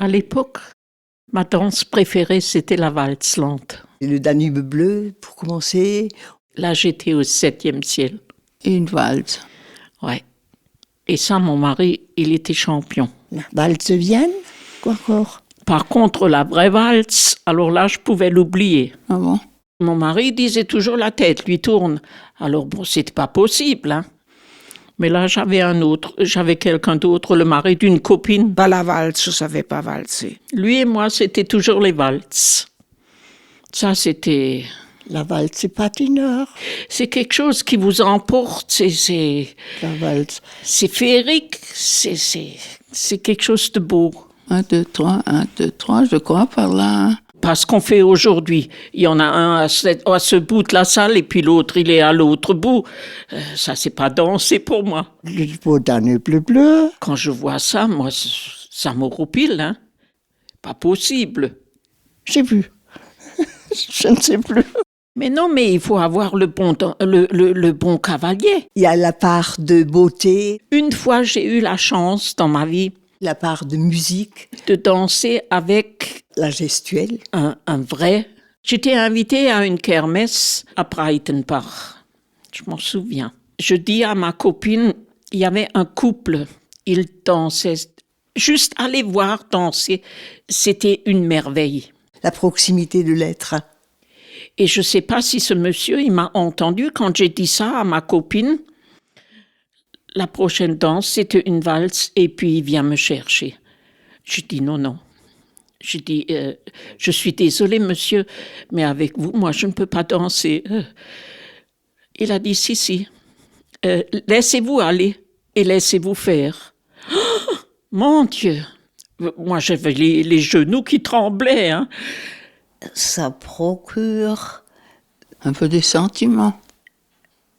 À l'époque, ma danse préférée, c'était la valse lente. Et le Danube bleu, pour commencer. Là, j'étais au 7e ciel. Et une valse. Ouais. Et ça, mon mari, il était champion. La valse Vienne, quoi encore? Par contre, la vraie valse, alors là, je pouvais l'oublier. Ah bon? Mon mari disait toujours la tête lui tourne. Alors bon, c'était pas possible, hein. Mais là, j'avais quelqu'un d'autre, le mari d'une copine. Pas la valse, je savais pas valser. Lui et moi, c'était toujours les valses. Ça, c'était... La valse, c'est patineur. C'est quelque chose qui vous emporte, La valse. c'est féerique, c'est quelque chose de beau. 1, 2, 3, 1, 2, 3, je crois par là. Hein. Parce qu'on fait aujourd'hui, il y en a un à ce bout de la salle et puis l'autre, il est à l'autre bout. Ça, c'est pas danser pour moi. Le beau Danube bleu. Quand je vois ça, moi, ça m'horripile, hein. Pas possible. J'ai vu. Je ne sais plus. Mais non, mais il faut avoir le bon cavalier. Il y a la part de beauté, Une fois, j'ai eu la chance dans ma vie la part de musique, de danser avec la gestuelle. un vrai... J'étais invitée à une kermesse à Breitenbach. Je m'en souviens. Je dis à ma copine, il y avait un couple, ils dansaient. Juste aller voir danser, c'était une merveille. La proximité de l'être. Et je ne sais pas si ce monsieur, il m'a entendu quand j'ai dit ça à ma copine. La prochaine danse, c'était une valse et puis il vient me chercher. Je dis non. Je dis, je suis désolée monsieur, mais avec vous, moi je ne peux pas danser. Il a dit si. Laissez-vous aller et laissez-vous faire. Oh, mon Dieu! Moi j'avais les genoux qui tremblaient. Hein. Ça procure Un peu des sentiments.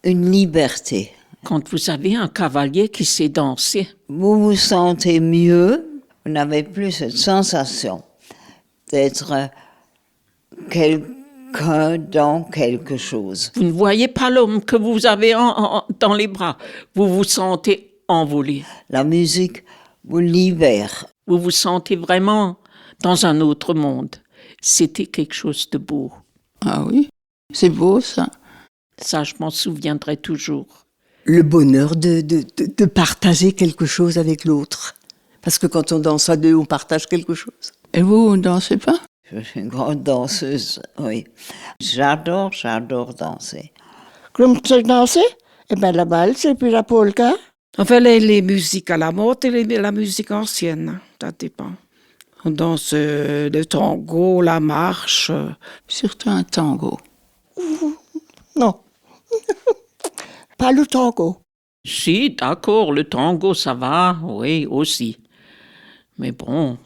une liberté. Quand vous avez un cavalier qui sait danser, Vous vous sentez mieux, vous n'avez plus cette sensation d'être quelqu'un dans quelque chose. vous ne voyez pas l'homme que vous avez dans les bras. Vous vous sentez envolé. La musique vous libère. Vous vous sentez vraiment dans un autre monde. C'était quelque chose de beau. Ah oui, c'est beau ça. Ça, je m'en souviendrai toujours. Le bonheur de partager quelque chose avec l'autre. Parce que quand on danse à deux, on partage quelque chose. Et vous ne dansez pas? Je suis une grande danseuse, oui. J'adore danser. Comme tu danser? Eh bien, la valse et puis la polka. Enfin, les musiques à la mode et la musique ancienne, ça dépend. On danse le tango, la marche. Surtout un tango. Non. Pas le tango. Si, d'accord, le tango, ça va, oui, aussi. Mais bon,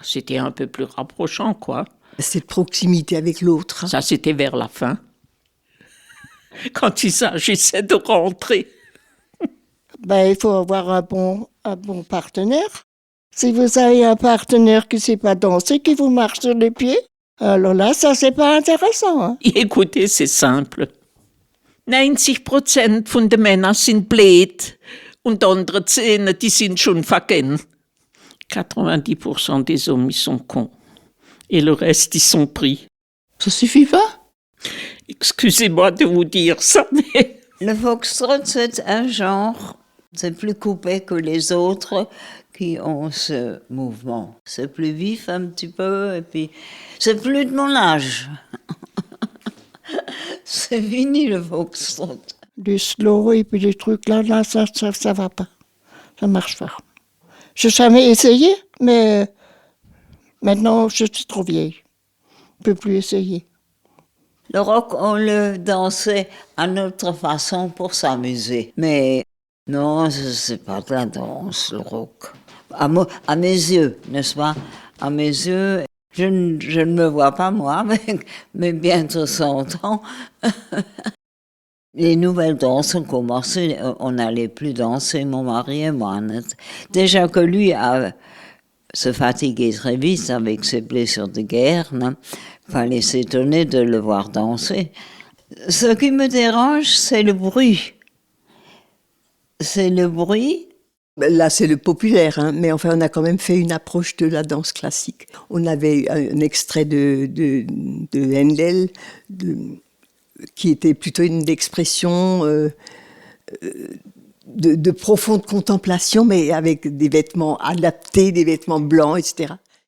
c'était un peu plus rapprochant, quoi. Cette proximité avec l'autre. Ça, c'était vers la fin. Quand il s'agissait de rentrer. Ben, il faut avoir un bon partenaire. Si vous avez un partenaire qui ne sait pas danser, qui vous marche sur les pieds, alors là, ça, c'est pas intéressant. Hein. Écoutez, c'est simple. 90% von den Männern sind blöd und andere 10, die sind schon verkennen. 90% des hommes, ils sont cons. Et le reste, ils sont pris. Ça suffit pas? Excusez-moi de vous dire ça, mais... Le foxtrot, c'est un genre, c'est plus coupé que les autres qui ont ce mouvement. C'est plus vif un petit peu, et puis c'est plus de mon âge. C'est fini le foxtrot. Du slow et puis des trucs là, ça va pas. Ça marche pas. J'ai jamais essayé, mais maintenant, je suis trop vieille. Je peux plus essayer. Le rock, on le dansait à notre façon pour s'amuser. Mais non, c'est pas de la danse, le rock. À mes yeux, n'est-ce pas? À mes yeux, je ne me vois pas moi, mais bientôt 100 ans. Les nouvelles danses ont commencé, on n'allait plus danser, mon mari et moi. Déjà que lui se fatiguait très vite avec ses blessures de guerre, il fallait s'étonner de le voir danser. Ce qui me dérange, c'est le bruit. C'est le bruit Là, c'est le populaire, hein, mais enfin, on a quand même fait une approche de la danse classique. On avait un extrait de Handel, qui était plutôt une expression de profonde contemplation, mais avec des vêtements adaptés, des vêtements blancs, etc.